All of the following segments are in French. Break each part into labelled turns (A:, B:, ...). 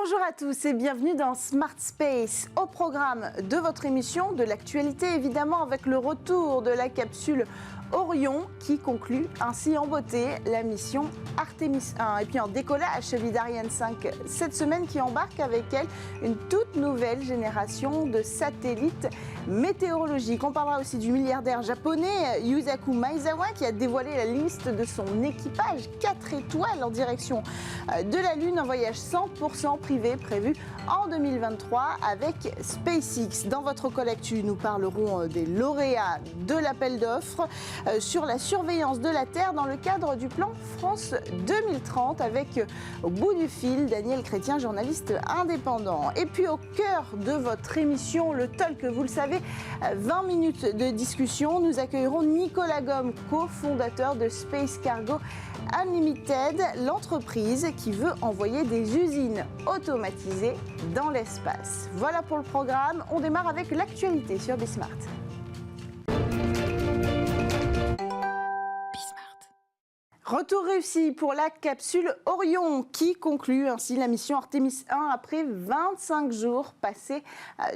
A: Bonjour à tous et bienvenue dans Smart Space. Au programme de votre émission, de l'actualité évidemment avec le retour de la capsule Orion qui conclut ainsi en beauté la mission Artemis 1. Et puis en décollage, celui d'Ariane 5 cette semaine qui embarque avec elle une toute nouvelle génération de satellites météorologiques. On parlera aussi du milliardaire japonais Yusaku Maezawa qui a dévoilé la liste de son équipage 4 étoiles en direction de la Lune. Un voyage 100% privé prévu en 2023 avec SpaceX. Dans votre collectu, nous parlerons des lauréats de l'appel d'offres sur la surveillance de la Terre dans le cadre du plan France 2030 avec au bout du fil Daniel Chrétien, journaliste indépendant. Et puis au cœur de votre émission, le talk, vous le savez, 20 minutes de discussion. Nous accueillerons Nicolas Gomme, cofondateur de Space Cargo Unlimited, l'entreprise qui veut envoyer des usines automatisées dans l'espace. Voilà pour le programme. On démarre avec l'actualité sur Bismart. Retour réussi pour la capsule Orion qui conclut ainsi la mission Artemis 1 après 25 jours passés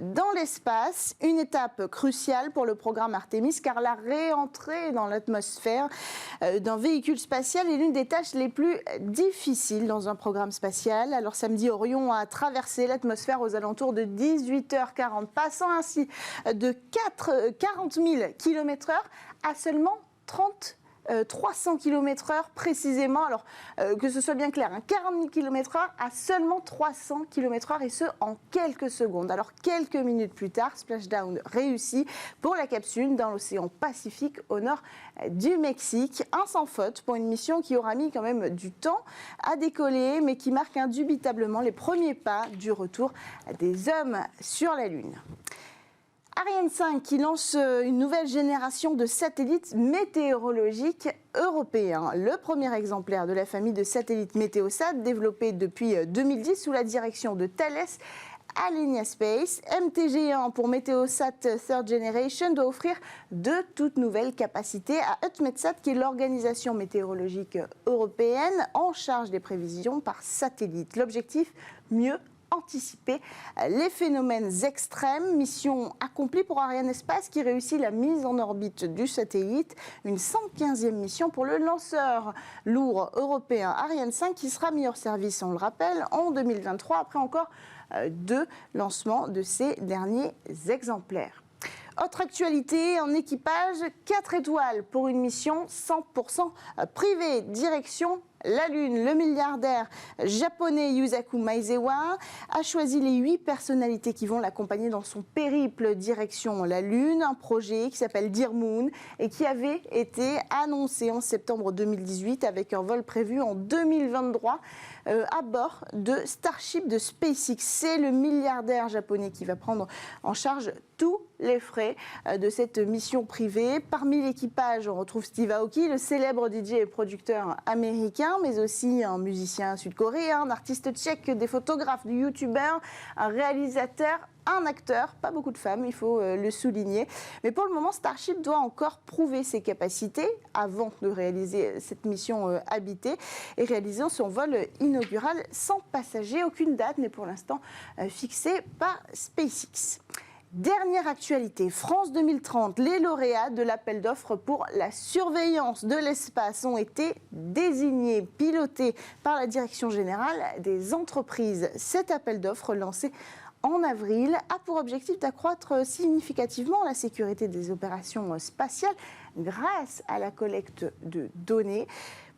A: dans l'espace. Une étape cruciale pour le programme Artemis car la réentrée dans l'atmosphère d'un véhicule spatial est l'une des tâches les plus difficiles dans un programme spatial. Alors samedi, Orion a traversé l'atmosphère aux alentours de 18h40, passant ainsi de 40 000 km/h à seulement 300 km/h précisément, alors que ce soit bien clair, 40 000 km/h à seulement 300 km/h et ce en quelques secondes. Alors quelques minutes plus tard, splashdown réussi pour la capsule dans l'océan Pacifique au nord du Mexique. Un sans faute pour une mission qui aura mis quand même du temps à décoller mais qui marque indubitablement les premiers pas du retour des hommes sur la Lune. Ariane 5 qui lance une nouvelle génération de satellites météorologiques européens. Le premier exemplaire de la famille de satellites Météosat développé depuis 2010 sous la direction de Thales Alenia Space. MTG1 pour Météosat Third Generation doit offrir de toutes nouvelles capacités à EUTMETSAT qui est l'organisation météorologique européenne en charge des prévisions par satellite. L'objectif, mieux anticiper les phénomènes extrêmes. Mission accomplie pour Ariane Espace qui réussit la mise en orbite du satellite. Une 115e mission pour le lanceur lourd européen Ariane 5 qui sera mis hors service, on le rappelle, en 2023 après encore 2 lancements de ces derniers exemplaires. Autre actualité, un équipage 4 étoiles pour une mission 100% privée, direction la Lune. Le milliardaire japonais Yusaku Maezawa a choisi les 8 personnalités qui vont l'accompagner dans son périple direction la Lune, un projet qui s'appelle Dear Moon et qui avait été annoncé en septembre 2018 avec un vol prévu en 2023 à bord de Starship de SpaceX. C'est le milliardaire japonais qui va prendre en charge tous les frais de cette mission privée. Parmi l'équipage, on retrouve Steve Aoki, le célèbre DJ et producteur américain, mais aussi un musicien sud-coréen, un artiste tchèque, des photographes, du youtubeur, un réalisateur, un acteur, pas beaucoup de femmes, il faut le souligner. Mais pour le moment, Starship doit encore prouver ses capacités avant de réaliser cette mission habitée et réaliser son vol inaugural sans passagers. Aucune date n'est pour l'instant fixée par SpaceX. Dernière actualité, France 2030, les lauréats de l'appel d'offres pour la surveillance de l'espace ont été désignés, pilotés par la Direction générale des entreprises. Cet appel d'offres lancé en avril a pour objectif d'accroître significativement la sécurité des opérations spatiales grâce à la collecte de données.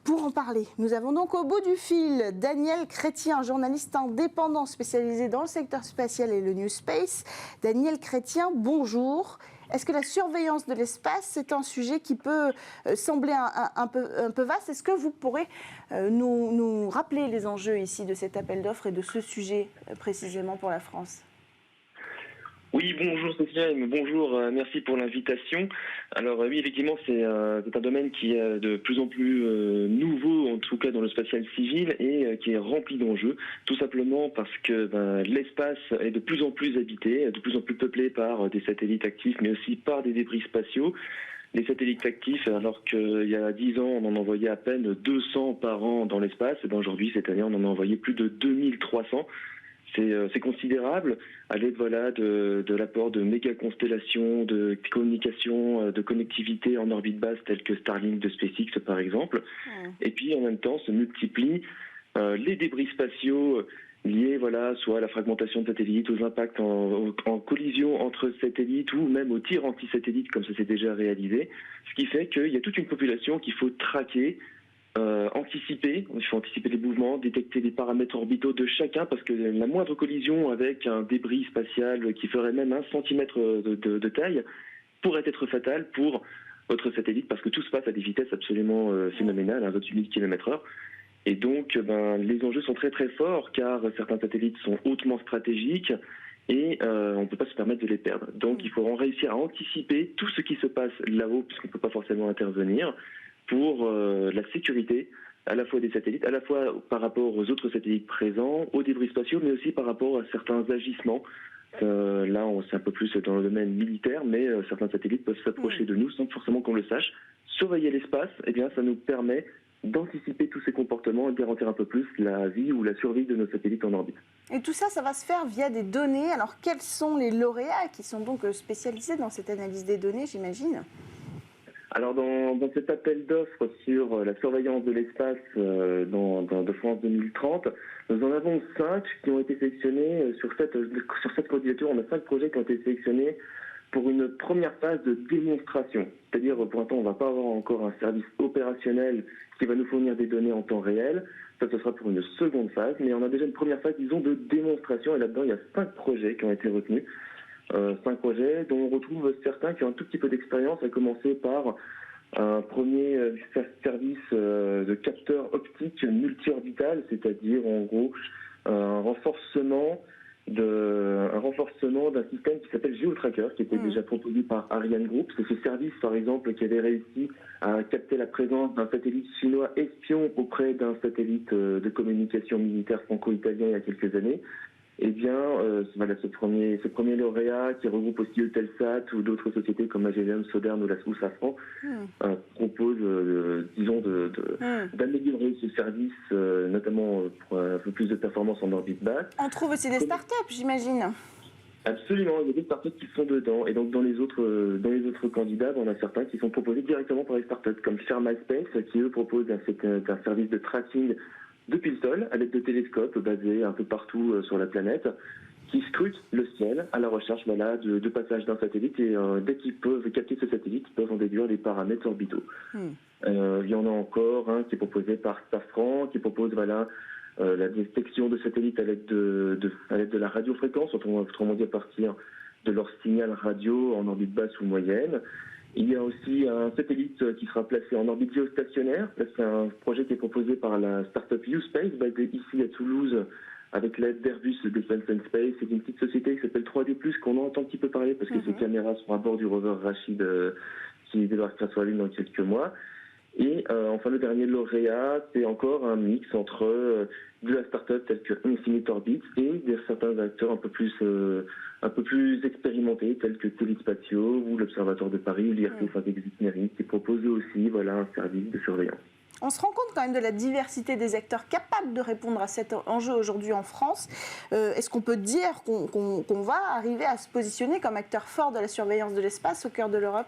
A: Pour en parler, nous avons donc au bout du fil Daniel Chrétien, journaliste indépendant spécialisé dans le secteur spatial et le New Space. Daniel Chrétien, bonjour. Est-ce que la surveillance de l'espace, c'est un sujet qui peut sembler un peu vaste? Est-ce que vous pourrez nous rappeler les enjeux ici de cet appel d'offres et de ce sujet précisément pour la France?
B: Oui, bonjour Sofiane, bonjour, merci pour l'invitation. Alors oui, effectivement, c'est un domaine qui est de plus en plus nouveau, en tout cas dans le spatial civil, et qui est rempli d'enjeux, tout simplement parce que l'espace est de plus en plus habité, de plus en plus peuplé par des satellites actifs, mais aussi par des débris spatiaux. Les satellites actifs, alors qu'il y a 10 ans, on en envoyait à peine 200 par an dans l'espace, et aujourd'hui, cette année, on en a envoyé plus de 2300. c'est considérable, à l'aide de l'apport de méga constellations, de communication, de connectivité en orbite basse telles que Starlink de SpaceX par exemple. Et puis en même temps se multiplient les débris spatiaux liés soit à la fragmentation de satellites, aux impacts en collision entre satellites ou même aux tirs anti-satellites comme ça s'est déjà réalisé. Ce qui fait qu'il y a toute une population qu'il faut traquer, anticiper, il faut anticiper les mouvements, détecter les paramètres orbitaux de chacun parce que la moindre collision avec un débris spatial qui ferait même 1 centimètre de taille pourrait être fatale pour votre satellite parce que tout se passe à des vitesses absolument phénoménales, à 28 000 km/h. Et donc, les enjeux sont très très forts car certains satellites sont hautement stratégiques et on ne peut pas se permettre de les perdre. Donc, il faut réussir à anticiper tout ce qui se passe là-haut puisqu'on ne peut pas forcément intervenir pour la sécurité à la fois des satellites, à la fois par rapport aux autres satellites présents, aux débris spatiaux, mais aussi par rapport à certains agissements. Là, c'est un peu plus dans le domaine militaire, mais certains satellites peuvent s'approcher de nous sans forcément qu'on le sache. Surveiller l'espace, ça nous permet d'anticiper tous ces comportements et de garantir un peu plus la vie ou la survie de nos satellites en orbite.
A: Et tout ça, ça va se faire via des données. Alors, quels sont les lauréats qui sont donc spécialisés dans cette analyse des données, j'imagine ?
B: Alors dans cet appel d'offres sur la surveillance de l'espace de France 2030, nous en avons 5 qui ont été sélectionnés sur cette candidature. On a 5 projets qui ont été sélectionnés pour une première phase de démonstration. C'est-à-dire, pour l'instant, on ne va pas avoir encore un service opérationnel qui va nous fournir des données en temps réel. Ça, ce sera pour une seconde phase, mais on a déjà une première phase, disons, de démonstration. Et là-dedans, il y a 5 projets qui ont été retenus. 5 projets dont on retrouve certains qui ont un tout petit peu d'expérience, à commencer par un premier service de capteur optique multi-orbital, c'est-à-dire en gros un renforcement d'un système qui s'appelle GeoTracker, qui était déjà proposé par Ariane Group. C'est ce service, par exemple, qui avait réussi à capter la présence d'un satellite chinois espion auprès d'un satellite de communication militaire franco-italien il y a quelques années. Ce premier lauréat qui regroupe aussi Eutelsat ou d'autres sociétés comme Magellan, Southern ou Safran propose, d'améliorer ce service, notamment pour un peu plus de performance en orbite basse.
A: On trouve aussi des startups, j'imagine.
B: Absolument, il y a des startups qui sont dedans. Et donc dans les autres candidats, on a certains qui sont proposés directement par les startups, comme Thermalspace, qui eux proposent un service de tracking depuis le sol, à l'aide de télescopes basés un peu partout sur la planète, qui scrutent le ciel à la recherche de passage d'un satellite. Et dès qu'ils peuvent capter ce satellite, ils peuvent en déduire les paramètres orbitaux. Il y en a encore un qui est proposé par Safran, qui propose la détection de satellites à l'aide de la radiofréquence, autrement dit à partir de leur signal radio en orbite basse ou moyenne. Il y a aussi un satellite qui sera placé en orbite géostationnaire. Là, c'est un projet qui est proposé par la start-up U-Space, basée ici à Toulouse, avec l'aide d'Airbus Defence and Space. C'est une petite société qui s'appelle 3D+, qu'on entend un petit peu parler parce que ces caméras sont à bord du rover Rashid qui débarquera sur la Lune dans quelques mois. Et enfin, le dernier lauréat, c'est encore un mix entre de la start-up telle que Infinite Orbit et certains acteurs un peu plus expérimentés tels que Téléspatio ou l'Observatoire de Paris ou l'IRT Saint-Exupéry qui proposent aussi un service de surveillance.
A: On se rend compte quand même de la diversité des acteurs capables de répondre à cet enjeu aujourd'hui en France. Est-ce qu'on peut dire qu'on va arriver à se positionner comme acteur fort de la surveillance de l'espace au cœur de l'Europe ?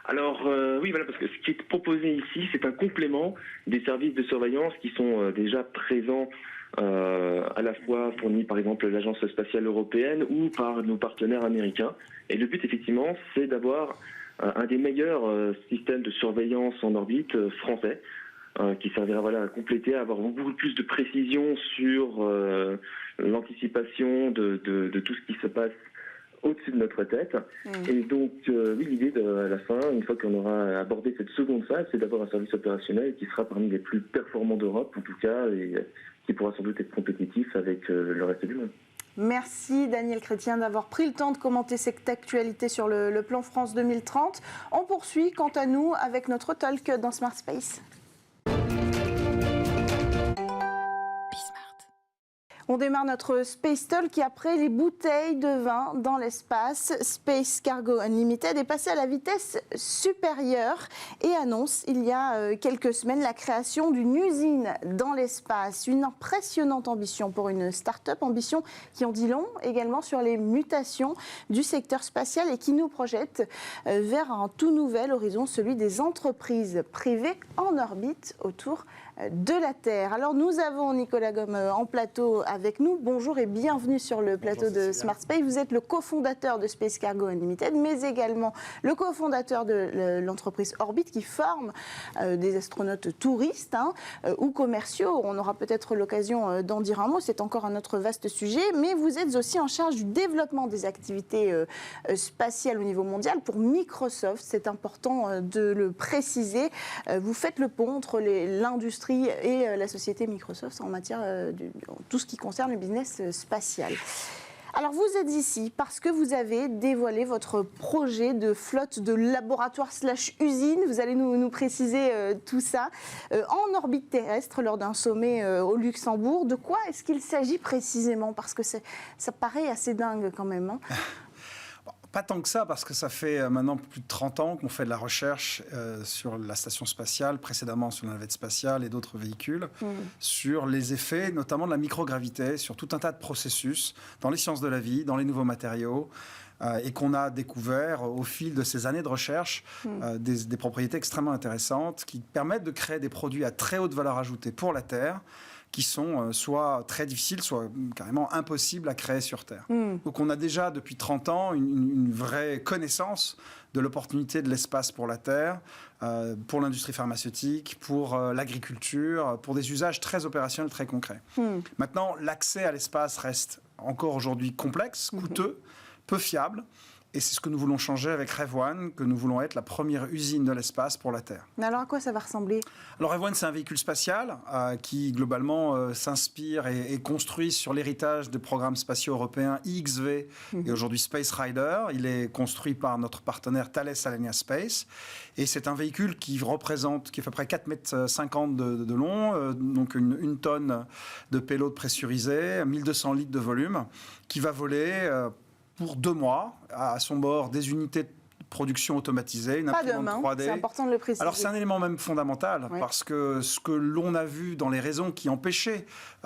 B: Alors oui, parce que ce qui est proposé ici, c'est un complément des services de surveillance qui sont déjà présents à la fois fournis par exemple l'Agence spatiale européenne ou par nos partenaires américains. Et le but effectivement, c'est d'avoir un des meilleurs systèmes de surveillance en orbite français, qui servira à compléter, à avoir beaucoup plus de précision sur l'anticipation de tout ce qui se passe au-dessus de notre tête. Et donc, oui, l'idée à la fin, une fois qu'on aura abordé cette seconde phase, c'est d'avoir un service opérationnel qui sera parmi les plus performants d'Europe, en tout cas, et qui pourra sans doute être compétitif avec le reste du monde.
A: Merci Daniel Chrétien d'avoir pris le temps de commenter cette actualité sur le plan France 2030. On poursuit quant à nous avec notre talk dans Smart Space. On démarre notre Space Talk qui, après les bouteilles de vin dans l'espace, Space Cargo Unlimited est passé à la vitesse supérieure et annonce il y a quelques semaines la création d'une usine dans l'espace. Une impressionnante ambition pour une start-up, ambition qui en dit long également sur les mutations du secteur spatial et qui nous projette vers un tout nouvel horizon, celui des entreprises privées en orbite autour de la Terre. Alors nous avons Nicolas Gomme en plateau avec nous. Bonjour et bienvenue sur le plateau de Smart Space. Vous êtes le cofondateur de Space Cargo Unlimited, mais également le cofondateur de l'entreprise Orbit qui forme des astronautes touristes ou commerciaux. On aura peut-être l'occasion d'en dire un mot, c'est encore un autre vaste sujet, mais vous êtes aussi en charge du développement des activités spatiales au niveau mondial pour Microsoft. C'est important de le préciser. Vous faites le pont entre l'industrie et la société Microsoft en matière de tout ce qui concerne le business spatial. Alors vous êtes ici parce que vous avez dévoilé votre projet de flotte de laboratoire/usine, vous allez nous préciser tout ça, en orbite terrestre lors d'un sommet au Luxembourg. De quoi est-ce qu'il s'agit précisément? Parce que ça paraît assez dingue quand même.
C: Pas tant que ça, parce que ça fait maintenant plus de 30 ans qu'on fait de la recherche sur la station spatiale, précédemment sur la navette spatiale et d'autres véhicules, sur les effets, notamment de la microgravité, sur tout un tas de processus dans les sciences de la vie, dans les nouveaux matériaux, et qu'on a découvert au fil de ces années de recherche des propriétés extrêmement intéressantes qui permettent de créer des produits à très haute valeur ajoutée pour la Terre, qui sont soit très difficiles, soit carrément impossibles à créer sur Terre. Donc on a déjà depuis 30 ans une vraie connaissance de l'opportunité de l'espace pour la Terre, pour l'industrie pharmaceutique, pour l'agriculture, pour des usages très opérationnels, très concrets. Maintenant, l'accès à l'espace reste encore aujourd'hui complexe, coûteux, peu fiable. Et c'est ce que nous voulons changer avec Rev One, que nous voulons être la première usine de l'espace pour la Terre.
A: Mais alors à quoi ça va ressembler?
C: Alors Rev One, c'est un véhicule spatial qui globalement s'inspire et construit sur l'héritage des programmes spatiaux européens IXV et aujourd'hui Space Rider. Il est construit par notre partenaire Thales Alenia Space. Et c'est un véhicule qui fait à peu près 4,50 m de long, donc une tonne de payload pressurisé, 1200 litres de volume, qui va voler pour 2 mois, à son bord des unités de production automatisée, une imprimante 3D.
A: C'est important de le préciser.
C: Alors c'est un élément même fondamental, parce que ce que l'on a vu dans les raisons qui empêchaient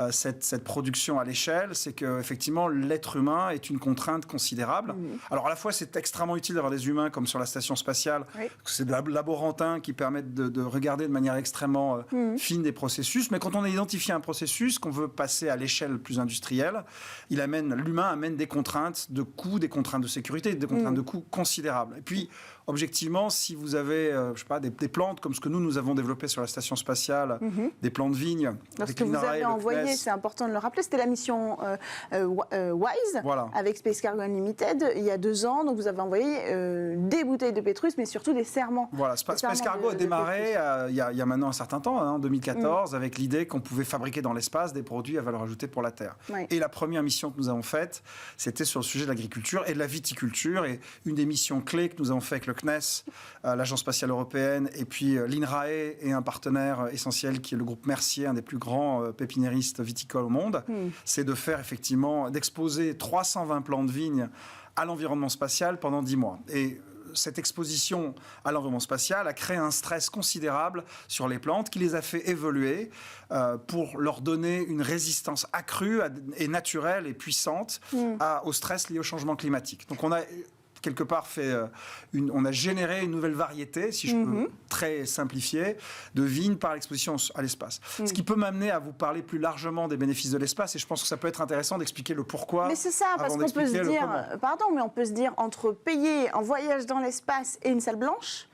C: cette production à l'échelle, c'est qu'effectivement l'être humain est une contrainte considérable. Alors à la fois c'est extrêmement utile d'avoir des humains comme sur la station spatiale, c'est des laborantins qui permettent de regarder de manière extrêmement fine des processus, mais quand on a identifié un processus qu'on veut passer à l'échelle plus industrielle, l'humain amène des contraintes de coûts, des contraintes de sécurité, des contraintes de coûts considérables. Et puis objectivement, si vous avez des plantes comme ce que nous avons développé sur la station spatiale, des plantes de vignes,
A: lorsque vous avez envoyé, c'est important de le rappeler, c'était la mission WISE avec Space Cargo Unlimited il y a 2 ans. Donc vous avez envoyé des bouteilles de Pétrus, mais surtout des serments.
C: Voilà, Space Cargo a démarré il y a maintenant un certain temps, en 2014, avec l'idée qu'on pouvait fabriquer dans l'espace des produits à valeur ajoutée pour la Terre. Et la première mission que nous avons faite, c'était sur le sujet de l'agriculture et de la viticulture. Et une des missions clés que nous avons fait avec le CNES, l'Agence spatiale européenne, et puis l'INRAE et un partenaire essentiel qui est le groupe Mercier, un des plus grands pépiniéristes viticoles au monde, c'est de faire effectivement, d'exposer 320 plants de vignes à l'environnement spatial pendant 10 mois. Et cette exposition à l'environnement spatial a créé un stress considérable sur les plantes qui les a fait évoluer pour leur donner une résistance accrue et puissante au stress lié au changement climatique. Donc on a quelque part on a généré une nouvelle variété, si je peux très simplifier, de vignes par l'exposition à l'espace. Ce qui peut m'amener à vous parler plus largement des bénéfices de l'espace, et je pense que ça peut être intéressant d'expliquer le pourquoi.
A: Mais c'est ça, parce qu'on peut se dire, on peut se dire, entre payer un voyage dans l'espace et une salle blanche,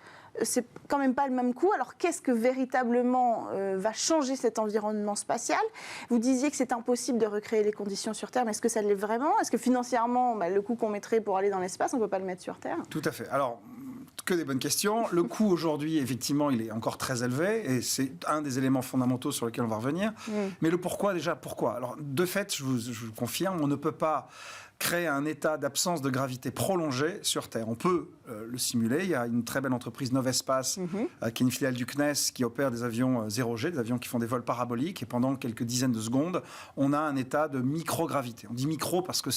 A: c'est quand même pas le même coût. Alors qu'est-ce que véritablement va changer cet environnement spatial? Vous disiez que c'est impossible de recréer les conditions sur Terre, mais est-ce que ça l'est vraiment? Est-ce que financièrement, le coût qu'on mettrait pour aller dans l'espace, on ne peut pas le mettre sur Terre?
C: Tout à fait. Alors, que des bonnes questions. Le coût aujourd'hui, effectivement, il est encore très élevé, et c'est un des éléments fondamentaux sur lesquels on va revenir. Mais le pourquoi, déjà, pourquoi? Alors, de fait, je vous confirme, on ne peut pas créer un état d'absence de gravité prolongée sur Terre. On peut le simuler. Il y a une très belle entreprise Novespace, qui est une filiale du CNES, qui opère des avions 0G, des avions qui font des vols paraboliques. Et pendant quelques dizaines de secondes, on a un état de microgravité. On dit micro parce que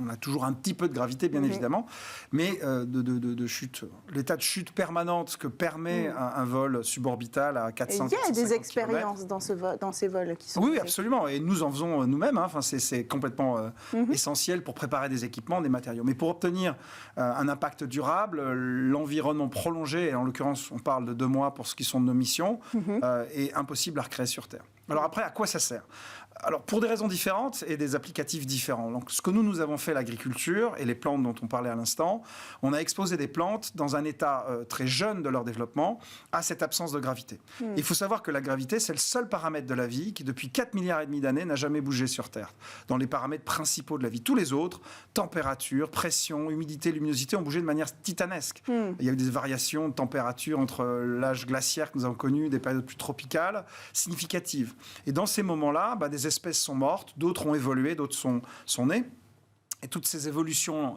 C: on a toujours un petit peu de gravité, bien évidemment, mais de chute. L'état de chute permanente que permet un vol suborbital à 400 km.
A: Il y a des expériences dans ces vols qui sont
C: Oui, absolument. Et nous en faisons nous-mêmes. Enfin, c'est complètement essentiel pour préparer des équipements, des matériaux. Mais pour obtenir un impact durable, l'environnement prolongé, et en l'occurrence, on parle de 2 mois pour ce qui sont de nos missions, est impossible à recréer sur Terre. Alors après, à quoi ça sert ? Alors, pour des raisons différentes et des applicatifs différents. Donc, ce que nous avons fait, l'agriculture et les plantes dont on parlait à l'instant, on a exposé des plantes dans un état très jeune de leur développement à cette absence de gravité. Il faut savoir que la gravité, c'est le seul paramètre de la vie qui, depuis 4,5 milliards d'années, n'a jamais bougé sur Terre. Dans les paramètres principaux de la vie. Tous les autres, température, pression, humidité, luminosité, ont bougé de manière titanesque. Il y a eu des variations de température entre l'âge glaciaire que nous avons connu, des périodes plus tropicales, significatives. Et dans ces moments-là, des espèces sont mortes, d'autres ont évolué, d'autres sont nées. Et toutes ces évolutions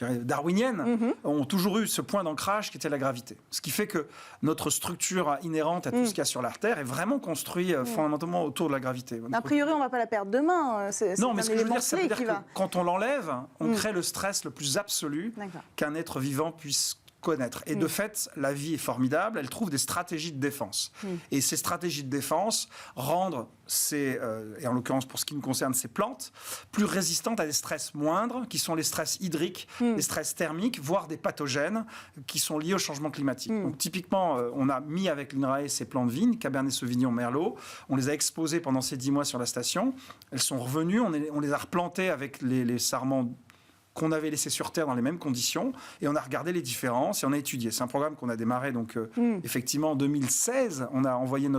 C: darwiniennes ont toujours eu ce point d'ancrage qui était la gravité. Ce qui fait que notre structure inhérente à tout ce qu'il y a sur la Terre est vraiment construite fondamentalement autour de la gravité.
A: A priori, on ne va pas la perdre demain.
C: Non, mais ce que je veux dire, ça veut dire que quand on l'enlève, on crée le stress le plus absolu qu'un être vivant puisse connaître. Et de fait, la vie est formidable, elle trouve des stratégies de défense. Et ces stratégies de défense rendent et en l'occurrence pour ce qui nous concerne, ces plantes, plus résistantes à des stress moindres, qui sont les stress hydriques, les stress thermiques, voire des pathogènes qui sont liés au changement climatique. Donc typiquement, on a mis avec l'INRAE ces plants de vigne, Cabernet Sauvignon, Merlot, on les a exposés pendant ces 10 mois sur la station, elles sont revenues, on les a replantées avec les sarments qu'on avait laissé sur Terre dans les mêmes conditions, et on a regardé les différences et on a étudié. C'est un programme qu'on a démarré donc effectivement en 2016. On a envoyé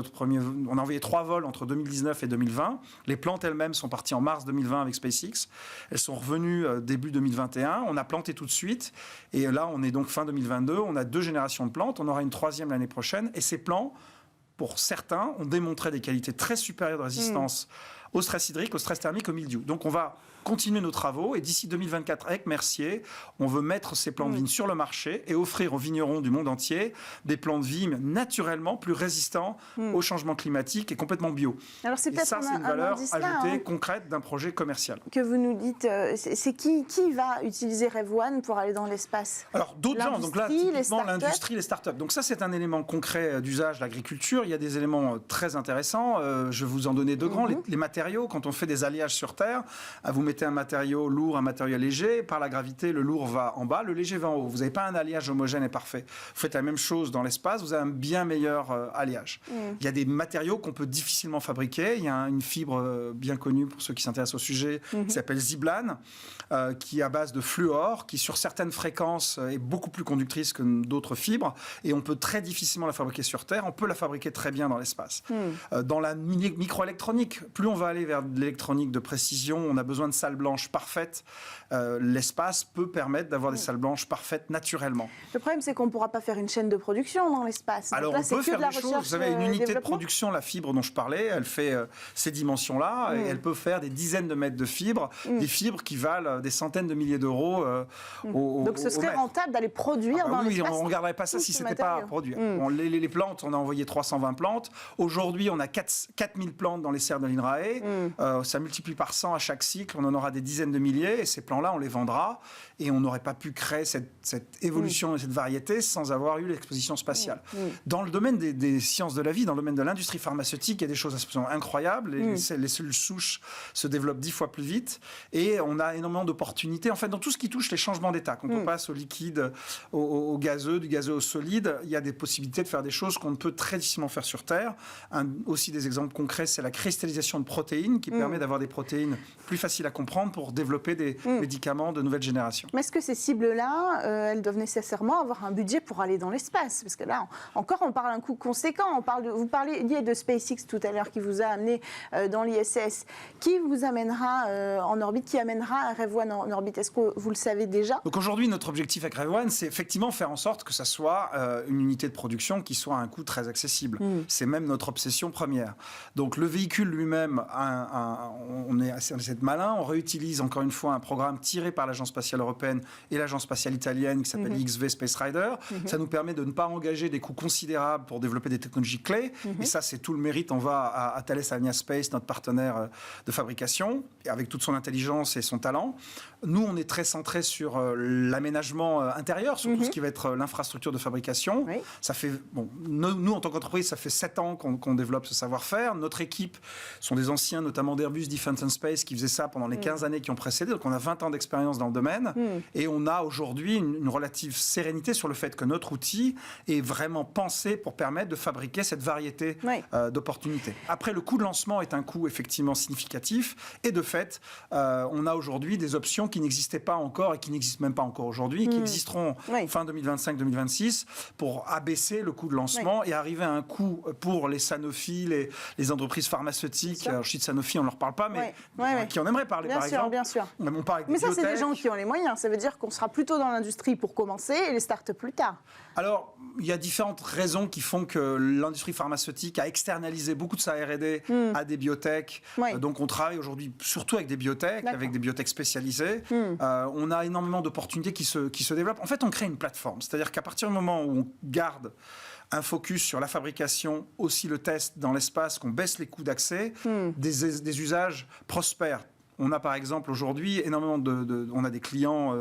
C: 3 vols entre 2019 et 2020. Les plantes elles-mêmes sont parties en mars 2020 avec SpaceX. Elles sont revenues début 2021. On a planté tout de suite, et là on est donc fin 2022. On a 2 générations de plantes. On aura une 3e l'année prochaine, et ces plants, pour certains, ont démontré des qualités très supérieures de résistance au stress hydrique, au stress thermique, au mildiou. Donc on va continuer nos travaux, et d'ici 2024, avec Mercier, on veut mettre ces plants de vigne sur le marché et offrir aux vignerons du monde entier des plants de vigne naturellement plus résistants au changement climatique et complètement bio.
A: Alors c'est peut-être
C: c'est une valeur ajoutée concrète d'un projet commercial.
A: Que vous nous dites, c'est qui va utiliser Rev One pour aller dans l'espace ?
C: Alors d'autres gens, donc là typiquement l'industrie, les startups. Donc ça c'est un élément concret d'usage, l'agriculture. Il y a des éléments très intéressants. Je vais vous en donner 2 grands. Les matériaux, quand on fait des alliages sur Terre, vous mettez un matériau lourd, un matériau léger, par la gravité, le lourd va en bas, le léger va en haut. Vous n'avez pas un alliage homogène et parfait. Vous faites la même chose dans l'espace, vous avez un bien meilleur alliage. Il y a des matériaux qu'on peut difficilement fabriquer. Il y a une fibre bien connue pour ceux qui s'intéressent au sujet, qui s'appelle Ziblan, qui est à base de fluor, qui sur certaines fréquences est beaucoup plus conductrice que d'autres fibres, et on peut très difficilement la fabriquer sur Terre. On peut la fabriquer très bien dans l'espace. Dans la microélectronique, plus on va aller vers de l'électronique de précision, on a besoin de salles blanches parfaites. L'espace peut permettre d'avoir des salles blanches parfaites naturellement.
A: Le problème, c'est qu'on ne pourra pas faire une chaîne de production dans l'espace.
C: Alors, on peut faire des choses. Vous savez, une unité de production, la fibre dont je parlais, elle fait ces dimensions-là, et elle peut faire des dizaines de mètres de fibres, des fibres qui valent des centaines de milliers d'euros
A: Donc, ce serait rentable d'aller produire dans l'espace.
C: Oui, on ne regarderait pas ça si ce n'était pas à produire. Bon, les plantes, on a envoyé 320 plantes. Aujourd'hui, on a 4000 plantes dans les serres de l'INRAE. Ça multiplie par 100 à chaque cycle. On en aura des dizaines de milliers, et ces plants-là, on les vendra, et on n'aurait pas pu créer cette évolution et cette variété sans avoir eu l'exposition spatiale. Dans le domaine des sciences de la vie, dans le domaine de l'industrie pharmaceutique, il y a des choses absolument incroyables. Les cellules souches se développent 10 fois plus vite, et on a énormément d'opportunités. En fait, dans tout ce qui touche les changements d'état, quand on passe au liquide, au gazeux, du gazeux au solide, il y a des possibilités de faire des choses qu'on ne peut très difficilement faire sur Terre. Aussi des exemples concrets, c'est la cristallisation de protéines qui permet d'avoir des protéines plus faciles à comprendre pour développer des médicaments de nouvelle génération.
A: Mais est-ce que ces cibles-là, elles doivent nécessairement avoir un budget pour aller dans l'espace ? Parce que là, encore, on parle d'un coût conséquent. Vous parliez de SpaceX tout à l'heure qui vous a amené dans l'ISS. Qui vous amènera en orbite ? Qui amènera un Rev One en orbite ? Est-ce que vous le savez déjà ?
C: Donc aujourd'hui, notre objectif avec Rev One, c'est effectivement faire en sorte que ça soit une unité de production qui soit à un coût très accessible. C'est même notre obsession première. Donc le véhicule lui-même on est assez malin, on réutilise encore une fois un programme tiré par l'Agence spatiale européenne et l'Agence spatiale italienne qui s'appelle XV Space Rider. Ça nous permet de ne pas engager des coûts considérables pour développer des technologies clés. Et ça, c'est tout le mérite. On va à Thales Alenia Space, notre partenaire de fabrication, avec toute son intelligence et son talent. Nous, on est très centré sur l'aménagement intérieur, sur tout ce qui va être l'infrastructure de fabrication. Oui. Ça fait, nous, en tant qu'entreprise, ça fait 7 ans qu'on développe ce savoir-faire. Notre équipe sont des anciens, notamment d'Airbus Defence and Space, qui faisaient ça pendant les 15 années qui ont précédé. Donc, on a 20 ans d'expérience dans le domaine. Et on a aujourd'hui une relative sérénité sur le fait que notre outil est vraiment pensé pour permettre de fabriquer cette variété d'opportunités. Après, le coût de lancement est un coût effectivement significatif. Et de fait, on a aujourd'hui des options qui n'existaient pas encore et qui n'existent même pas encore aujourd'hui, qui existeront fin 2025-2026 pour abaisser le coût de lancement et arriver à un coût pour les Sanofi, les entreprises pharmaceutiques. Alors, je dis de Sanofi, on ne leur parle pas, mais qui en aimerait parler, par exemple.
A: Bien sûr.
C: On parle avec
A: mais ça, c'est des gens qui ont les moyens. Ça veut dire qu'on sera plutôt dans l'industrie pour commencer et les startups plus tard.
C: Alors, il y a différentes raisons qui font que l'industrie pharmaceutique a externalisé beaucoup de sa R&D à des biotech. Donc, on travaille aujourd'hui surtout avec des biotech, avec des biotech spécialisées. On a énormément d'opportunités qui se développent. En fait, on crée une plateforme. C'est-à-dire qu'à partir du moment où on garde un focus sur la fabrication, aussi le test dans l'espace, qu'on baisse les coûts d'accès, des usages prospèrent. On a par exemple aujourd'hui énormément on a des clients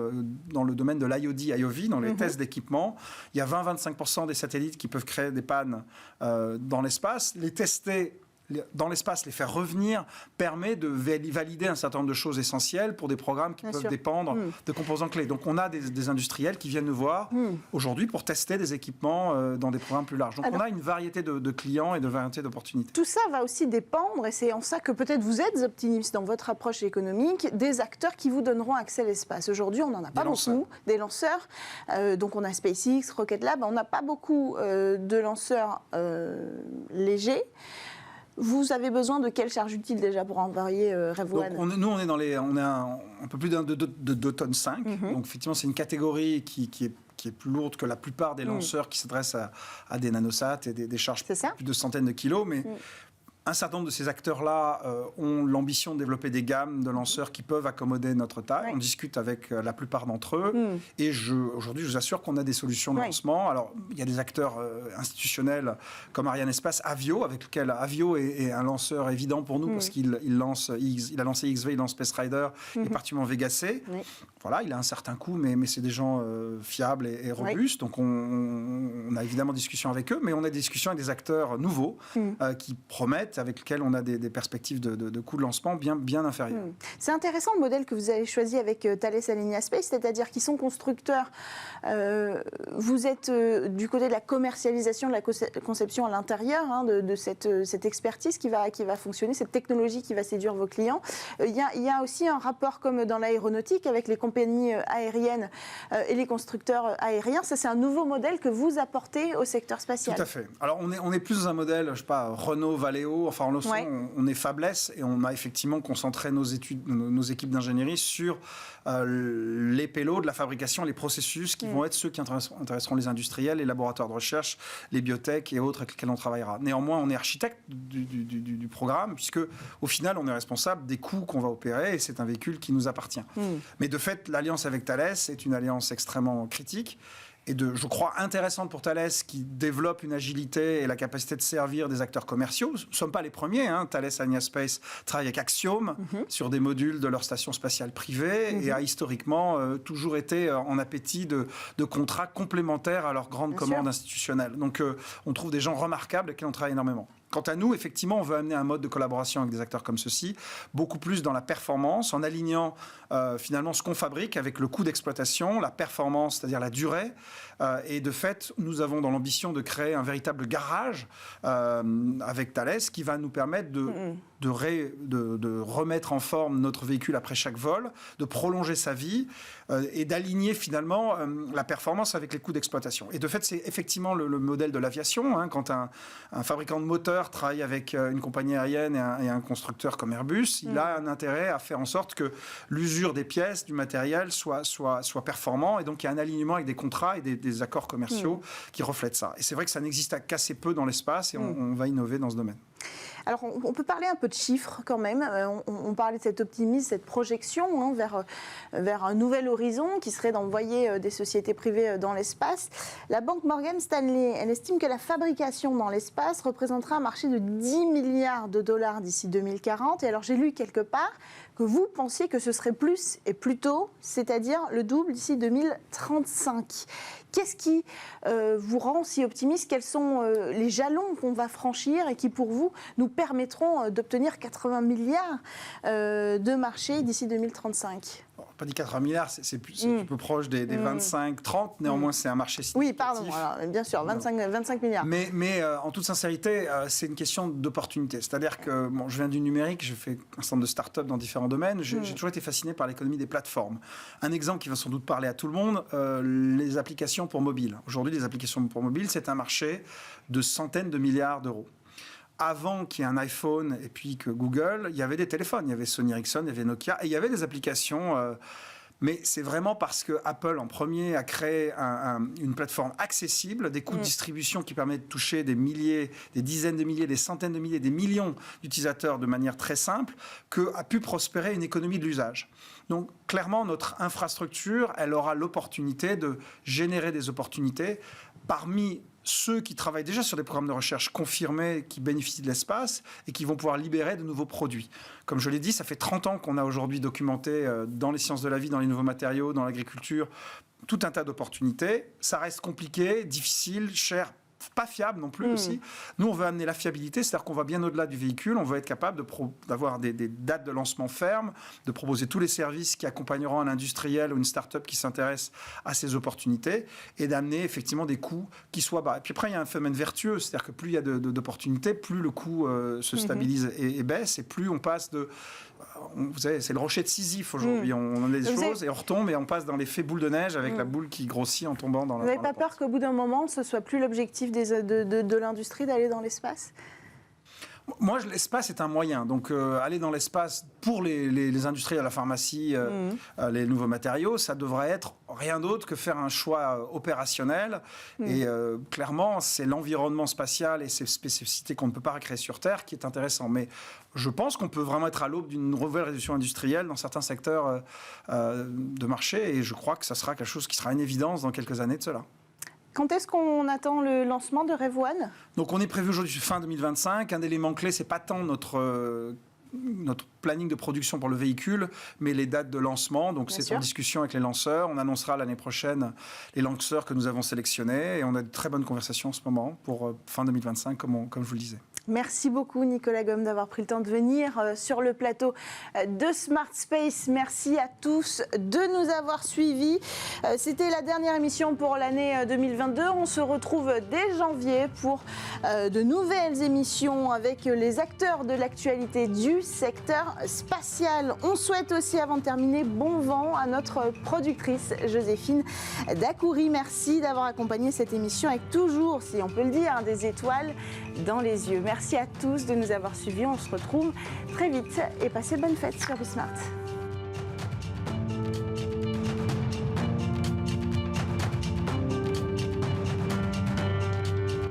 C: dans le domaine de l'IoD, IOV, dans les tests d'équipement. Il y a 20-25% des satellites qui peuvent créer des pannes dans l'espace. Les tester dans l'espace, les faire revenir, permet de valider un certain nombre de choses essentielles pour des programmes qui peuvent dépendre de composants clés. Donc on a des industriels qui viennent nous voir aujourd'hui pour tester des équipements dans des programmes plus larges. Donc on a une variété de clients et de variété d'opportunités.
A: Tout ça va aussi dépendre, et c'est en ça que peut-être vous êtes optimiste dans votre approche économique, des acteurs qui vous donneront accès à l'espace. Aujourd'hui, on n'en a pas beaucoup, des lanceurs. Donc on a SpaceX, Rocket Lab, on n'a pas beaucoup de lanceurs légers. Vous avez besoin de quelle charge utile déjà pour envoyer Rêve One ?
C: Nous, on est un peu plus de 2,5 tonnes. Donc effectivement, c'est une catégorie qui est plus lourde que la plupart des lanceurs qui s'adressent à des nanosats et des charges plus de centaines de kilos. Mais un certain nombre de ces acteurs-là ont l'ambition de développer des gammes de lanceurs qui peuvent accommoder notre taille. On discute avec la plupart d'entre eux. Et aujourd'hui, je vous assure qu'on a des solutions de lancement. Alors, il y a des acteurs institutionnels comme Arianespace, Avio, avec lequel Avio est un lanceur évident pour nous parce qu'il a lancé XV, il lance Space Rider et particulièrement Vega C. Voilà, il a un certain coût, mais c'est des gens fiables et robustes. Donc, on a évidemment des discussions avec eux, mais on a des discussions avec des acteurs nouveaux qui promettent, avec lesquels on a des perspectives de coûts de lancement bien inférieurs.
A: C'est intéressant le modèle que vous avez choisi avec Thales Alenia Space, c'est-à-dire qu'ils sont constructeurs. Vous êtes du côté de la commercialisation, de la conception à l'intérieur de cette expertise qui va fonctionner, cette technologie qui va séduire vos clients. Il y a aussi un rapport comme dans l'aéronautique avec les compagnies aériennes et les constructeurs aériens. Ça, c'est un nouveau modèle que vous apportez au secteur spatial.
C: Tout à fait. Alors, on est plus dans un modèle, je ne sais pas, Renault, Valeo. Enfin, en leçon, on est fabless et on a effectivement concentré nos équipes d'ingénierie sur les payloads, la fabrication, les processus qui vont être ceux qui intéresseront les industriels, les laboratoires de recherche, les biotech et autres avec lesquels on travaillera. Néanmoins, on est architecte du programme puisque, au final, on est responsable des coûts qu'on va opérer et c'est un véhicule qui nous appartient. Mais de fait, l'alliance avec Thales est une alliance extrêmement critique et je crois, intéressante pour Thales qui développe une agilité et la capacité de servir des acteurs commerciaux. Nous ne sommes pas les premiers. Thales Alenia Space travaille avec Axiom sur des modules de leur station spatiale privée et a historiquement toujours été en appétit de contrats complémentaires à leurs grandes commandes institutionnelles. Donc, on trouve des gens remarquables avec qui on travaille énormément. Quant à nous, effectivement, on veut amener un mode de collaboration avec des acteurs comme ceux-ci, beaucoup plus dans la performance, en alignant finalement ce qu'on fabrique avec le coût d'exploitation, la performance, c'est-à-dire la durée. Et de fait, nous avons dans l'ambition de créer un véritable garage avec Thales qui va nous permettre de remettre en forme notre véhicule après chaque vol, de prolonger sa vie et d'aligner finalement la performance avec les coûts d'exploitation. Et de fait, c'est effectivement le modèle de l'aviation. Quand un fabricant de moteurs travaille avec une compagnie aérienne et un constructeur comme Airbus, il a un intérêt à faire en sorte que l'usure des pièces, du matériel soit performant. Et donc, il y a un alignement avec des contrats et des accords commerciaux qui reflètent ça. Et c'est vrai que ça n'existe qu'assez peu dans l'espace et on va innover dans ce domaine.
A: Alors, on peut parler un peu de chiffres quand même. On parlait de cet optimisme, cette projection vers un nouvel horizon qui serait d'envoyer des sociétés privées dans l'espace. La banque Morgan Stanley, elle estime que la fabrication dans l'espace représentera un marché de 10 milliards de dollars d'ici 2040. Et alors, j'ai lu quelque part que vous pensiez que ce serait plus et plus tôt, c'est-à-dire le double d'ici 2035. Qu'est-ce qui vous rend si optimiste? Quels sont les jalons qu'on va franchir et qui, pour vous, nous permettront d'obtenir 80 milliards de marché d'ici 2035?
C: Pas dit 80 milliards, c'est un peu proche des 25-30. Néanmoins, c'est un marché significatif.
A: Oui, pardon, alors, bien sûr, 25 milliards.
C: Mais en toute sincérité, c'est une question d'opportunité. C'est-à-dire que je viens du numérique, je fais un certain nombre de start-up dans différents domaines. J'ai toujours été fasciné par l'économie des plateformes. Un exemple qui va sans doute parler à tout le monde, les applications pour mobile. Aujourd'hui, les applications pour mobile, c'est un marché de centaines de milliards d'euros. Avant qu'il y ait un iPhone et puis que Google, il y avait des téléphones. Il y avait Sony Ericsson, il y avait Nokia et il y avait des applications. Mais c'est vraiment parce que Apple, en premier, a créé une plateforme accessible, des coûts de distribution qui permettent de toucher des milliers, des dizaines de milliers, des centaines de milliers, des millions d'utilisateurs de manière très simple, qu'a pu prospérer une économie de l'usage. Donc, clairement, notre infrastructure, elle aura l'opportunité de générer des opportunités parmi ceux qui travaillent déjà sur des programmes de recherche confirmés, qui bénéficient de l'espace et qui vont pouvoir libérer de nouveaux produits. Comme je l'ai dit, ça fait 30 ans qu'on a aujourd'hui documenté dans les sciences de la vie, dans les nouveaux matériaux, dans l'agriculture, tout un tas d'opportunités. Ça reste compliqué, difficile, cher, pas fiable non plus aussi. Nous, on veut amener la fiabilité, c'est-à-dire qu'on va bien au-delà du véhicule, on veut être capable d'avoir des dates de lancement fermes, de proposer tous les services qui accompagneront un industriel ou une start-up qui s'intéresse à ces opportunités et d'amener effectivement des coûts qui soient bas. Et puis après, il y a un phénomène vertueux, c'est-à-dire que plus il y a d'opportunités, plus le coût se stabilise et baisse, et plus on passe de... Vous savez, c'est le rocher de Sisyphe aujourd'hui. On a des choses et on retombe et on passe dans l'effet boule de neige avec la boule qui grossit en tombant dans la...
A: Vous n'avez pas peur qu'au bout d'un moment, ce ne soit plus l'objectif de l'industrie d'aller dans l'espace?
C: Moi, l'espace est un moyen. Donc, aller dans l'espace pour les industries de la pharmacie, les nouveaux matériaux, ça devrait être rien d'autre que faire un choix opérationnel. Et clairement, c'est l'environnement spatial et ses spécificités qu'on ne peut pas recréer sur Terre qui est intéressant. Mais je pense qu'on peut vraiment être à l'aube d'une nouvelle révolution industrielle dans certains secteurs de marché. Et je crois que ça sera quelque chose qui sera une évidence dans quelques années de cela.
A: Quand est-ce qu'on attend le lancement de Rêve One?
C: Donc on est prévu aujourd'hui fin 2025. Un élément clé, c'est pas tant notre planning de production pour le véhicule, mais les dates de lancement. Donc c'est en discussion avec les lanceurs. On annoncera l'année prochaine les lanceurs que nous avons sélectionnés et on a de très bonnes conversations en ce moment pour fin 2025, comme je vous le disais.
A: Merci beaucoup Nicolas Gaume d'avoir pris le temps de venir sur le plateau de Smart Space. Merci à tous de nous avoir suivis. C'était la dernière émission pour l'année 2022. On se retrouve dès janvier pour de nouvelles émissions avec les acteurs de l'actualité du secteur spatial. On souhaite aussi, avant de terminer, bon vent à notre productrice Joséphine Dacoury. Merci d'avoir accompagné cette émission avec toujours, si on peut le dire, des étoiles dans les yeux. Merci à tous de nous avoir suivis. On se retrouve très vite et passez bonne fête sur Bismart.